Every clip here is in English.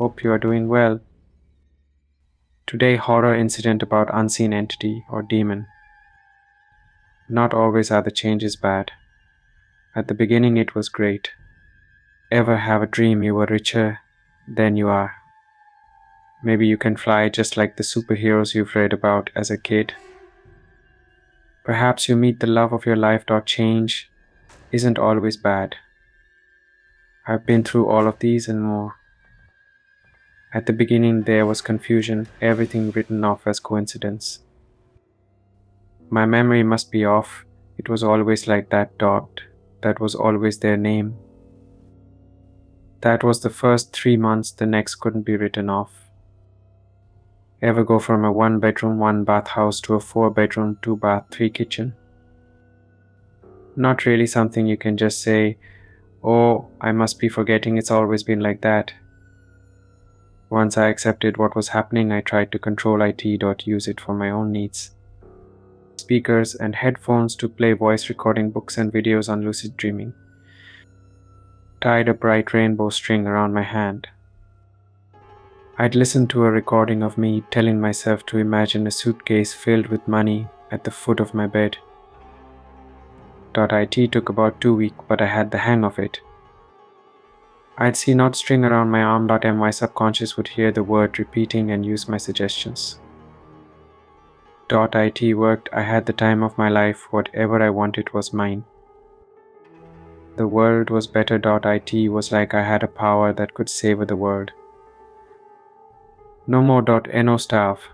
Hope you are doing well. Today, horror incident about unseen entity or demon. Not always are the changes bad. At the beginning it was great. Ever have a dream you were richer than you are? Maybe you can fly just like the superheroes you've read about as a kid. Perhaps you meet the love of your life. Change isn't always bad. I've been through all of these and more. At the beginning there was confusion, everything written off as coincidence. My memory must be off. It was always like that. That was always their name. That was the first 3 months, the next couldn't be written off. Ever go from a 1-bedroom, 1-bath house to a 4-bedroom, 2-bath, 3-kitchen? Not really something you can just say, "Oh, I must be forgetting it's always been like that." Once I accepted what was happening, I tried to control it. Use it for my own needs. Speakers and headphones to play voice recording books and videos on lucid dreaming. Tied a bright rainbow string around my hand. I'd listen to a recording of me telling myself to imagine a suitcase filled with money at the foot of my bed. .it took about 2 weeks, but I had the hang of it. I'd see not string around my arm. My subconscious would hear the word repeating and use my suggestions. .it worked. I had the time of my life. Whatever I wanted was mine. The world was better. .it was like I had a power that could savor the world. No more .no staff.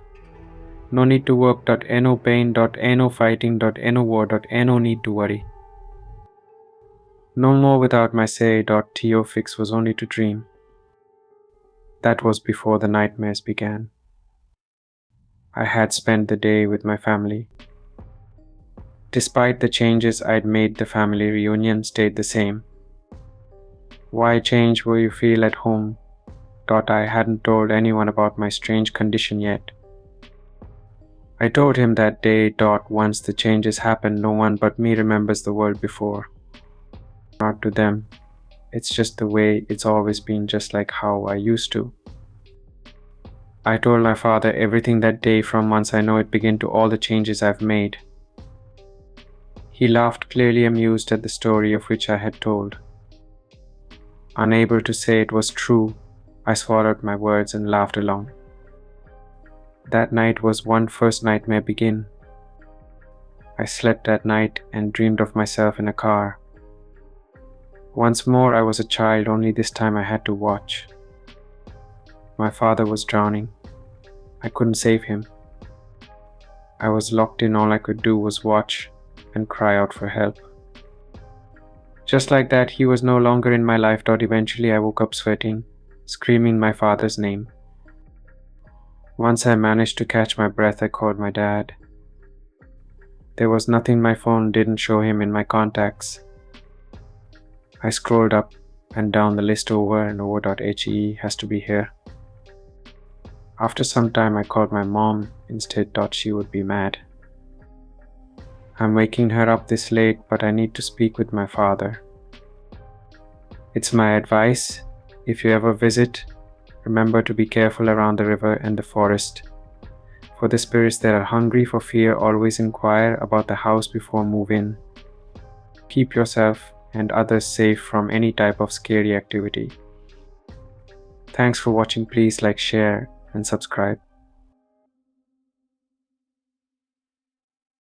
No need to work. No pain. No fighting. No war. No need to worry. No more without my say. To fix was only to dream. That was before the nightmares began. I had spent the day with my family. Despite the changes I'd made, the family reunion stayed the same. Why change where you feel at home? I hadn't told anyone about my strange condition yet. I told him that day. Once the changes happen, no one but me remembers the world before. Not to them. It's just the way it's always been, just like how I used to. I told my father everything that day, from once I know it began to all the changes I've made. He laughed, clearly amused at the story of which I had told. Unable to say it was true, I swallowed my words and laughed along. That night was one first nightmare begin. I slept that night and dreamed of myself in a car. Once more I was a child, only this time I had to watch. My father was drowning. I couldn't save him. I was locked in. All I could do was watch and cry out for help. Just like that, he was no longer in my life. Eventually I woke up sweating, screaming my father's name. Once I managed to catch my breath, I called my dad. There was nothing. My phone didn't show him in my contacts. I scrolled up and down the list over and over. He has to be here. After some time I called my mom instead. Thought she would be mad. I'm waking her up this late, but I need to speak with my father. It's my advice, if you ever visit, remember to be careful around the river and the forest. For the spirits that are hungry for fear, always inquire about the house before move in. Keep yourself and others safe from any type of scary activity. Thanks for watching. Please like, share and subscribe.